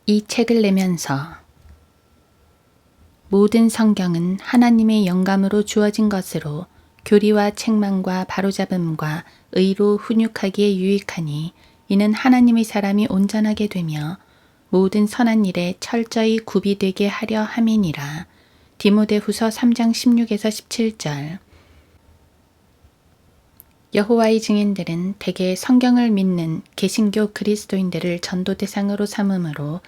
이 책을 내면서 모든 성경은 하나님의 영감으로 주어진 것으로 교리와 책망과 바로잡음과 의로 훈육하기에 유익하니 이는 하나님의 사람이 온전하게 되며 모든 선한 일에 철저히 구비되게 하려 함이니라. 디모데후서 3장 16에서 17절. 여호와의 증인들은 대개 성경을 믿는 개신교 그리스도인들을 전도 대상으로 삼으므로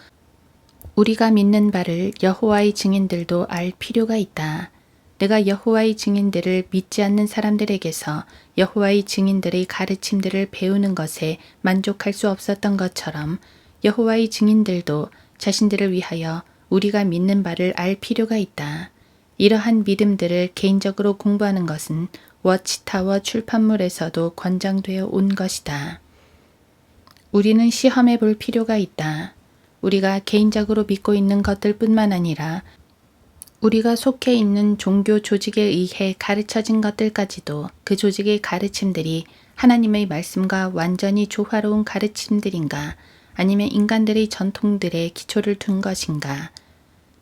우리가 믿는 바를 여호와의 증인들도 알 필요가 있다. 내가 여호와의 증인들을 믿지 않는 사람들에게서 여호와의 증인들의 가르침들을 배우는 것에 만족할 수 없었던 것처럼 여호와의 증인들도 자신들을 위하여 우리가 믿는 바를 알 필요가 있다. 이러한 믿음들을 개인적으로 공부하는 것은 워치타워 출판물에서도 권장되어 온 것이다. 우리는 시험해 볼 필요가 있다. 우리가 개인적으로 믿고 있는 것들뿐만 아니라 우리가 속해 있는 종교 조직에 의해 가르쳐진 것들까지도 그 조직의 가르침들이 하나님의 말씀과 완전히 조화로운 가르침들인가 아니면 인간들의 전통들에 기초를 둔 것인가.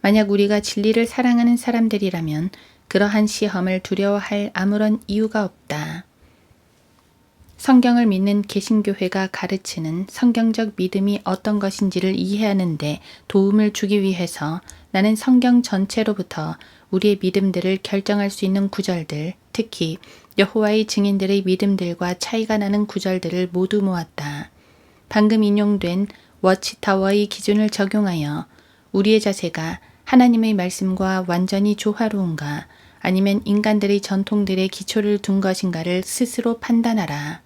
만약 우리가 진리를 사랑하는 사람들이라면 그러한 시험을 두려워할 아무런 이유가 없다. 성경을 믿는 개신교회가 가르치는 성경적 믿음이 어떤 것인지를 이해하는 데 도움을 주기 위해서 나는 성경 전체로부터 우리의 믿음들을 결정할 수 있는 구절들, 특히 여호와의 증인들의 믿음들과 차이가 나는 구절들을 모두 모았다. 방금 인용된 워치타워의 기준을 적용하여 우리의 자세가 하나님의 말씀과 완전히 조화로운가 아니면 인간들의 전통들의 기초를 둔 것인가를 스스로 판단하라.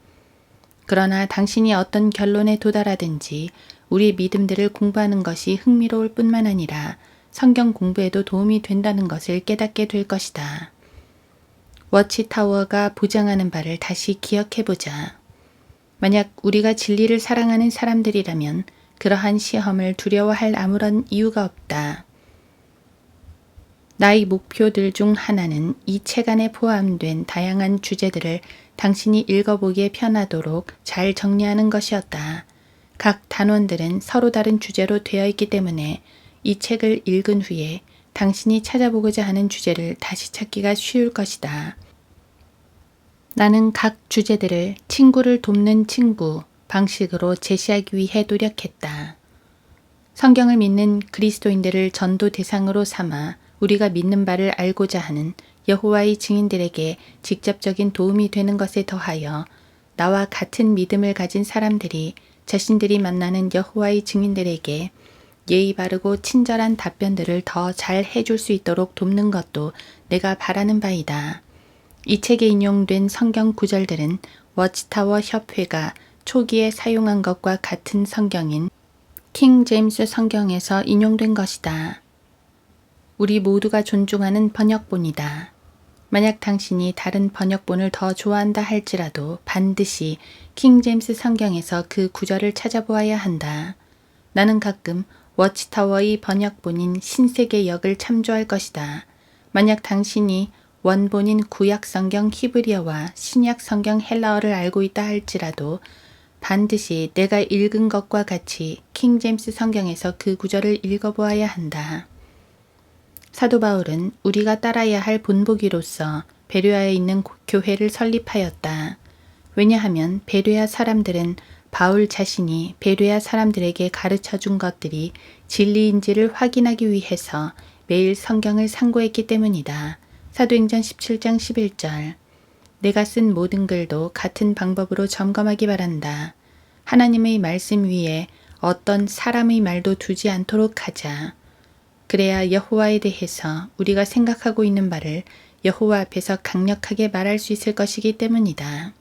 그러나 당신이 어떤 결론에 도달하든지 우리의 믿음들을 공부하는 것이 흥미로울 뿐만 아니라 성경 공부에도 도움이 된다는 것을 깨닫게 될 것이다. 워치타워가 보장하는 바를 다시 기억해보자. 만약 우리가 진리를 사랑하는 사람들이라면 그러한 시험을 두려워할 아무런 이유가 없다. 나의 목표들 중 하나는 이 책 안에 포함된 다양한 주제들을 당신이 읽어보기에 편하도록 잘 정리하는 것이었다. 각 단원들은 서로 다른 주제로 되어 있기 때문에 이 책을 읽은 후에 당신이 찾아보고자 하는 주제를 다시 찾기가 쉬울 것이다. 나는 각 주제들을 친구를 돕는 친구 방식으로 제시하기 위해 노력했다. 성경을 믿는 그리스도인들을 전도 대상으로 삼아 우리가 믿는 바를 알고자 하는 여호와의 증인들에게 직접적인 도움이 되는 것에 더하여 나와 같은 믿음을 가진 사람들이 자신들이 만나는 여호와의 증인들에게 예의 바르고 친절한 답변들을 더 잘 해줄 수 있도록 돕는 것도 내가 바라는 바이다. 이 책에 인용된 성경 구절들은 워치타워 협회가 초기에 사용한 것과 같은 성경인 킹 제임스 성경에서 인용된 것이다. 우리 모두가 존중하는 번역본이다. 만약 당신이 다른 번역본을 더 좋아한다 할지라도 반드시 킹 제임스 성경에서 그 구절을 찾아보아야 한다. 나는 가끔 워치타워의 번역본인 신세계 역을 참조할 것이다. 만약 당신이 원본인 구약 성경 히브리어와 신약 성경 헬라어를 알고 있다 할지라도 반드시 내가 읽은 것과 같이 킹 제임스 성경에서 그 구절을 읽어보아야 한다. 사도 바울은 우리가 따라야 할 본보기로서 베레아에 있는 교회를 설립하였다. 왜냐하면 베레아 사람들은 바울 자신이 베레아 사람들에게 가르쳐준 것들이 진리인지를 확인하기 위해서 매일 성경을 상고했기 때문이다. 사도행전 17장 11절. 내가 쓴 모든 글도 같은 방법으로 점검하기 바란다. 하나님의 말씀 위에 어떤 사람의 말도 두지 않도록 하자. 그래야 여호와에 대해서 우리가 생각하고 있는 바를 여호와 앞에서 강력하게 말할 수 있을 것이기 때문이다.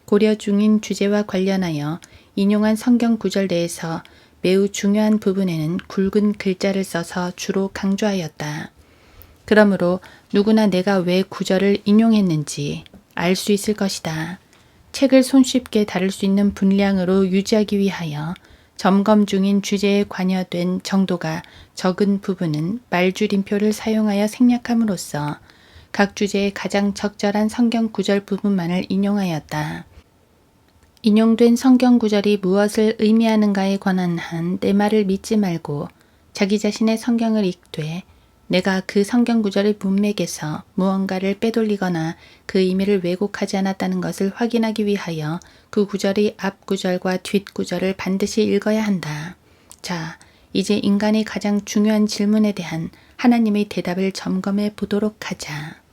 고려 중인 주제와 관련하여 인용한 성경 구절 내에서 매우 중요한 부분에는 굵은 글자를 써서 주로 강조하였다. 그러므로 누구나 내가 왜 구절을 인용했는지 알 수 있을 것이다. 책을 손쉽게 다룰 수 있는 분량으로 유지하기 위하여 점검 중인 주제에 관여된 정도가 적은 부분은 말줄임표를 사용하여 생략함으로써 각 주제에 가장 적절한 성경 구절 부분만을 인용하였다. 인용된 성경 구절이 무엇을 의미하는가에 관한 한 내 말을 믿지 말고 자기 자신의 성경을 읽되 내가 그 성경 구절의 문맥에서 무언가를 빼돌리거나 그 의미를 왜곡하지 않았다는 것을 확인하기 위하여 그 구절의 앞 구절과 뒷 구절을 반드시 읽어야 한다. 자, 이제 인간의 가장 중요한 질문에 대한 하나님의 대답을 점검해 보도록 하자.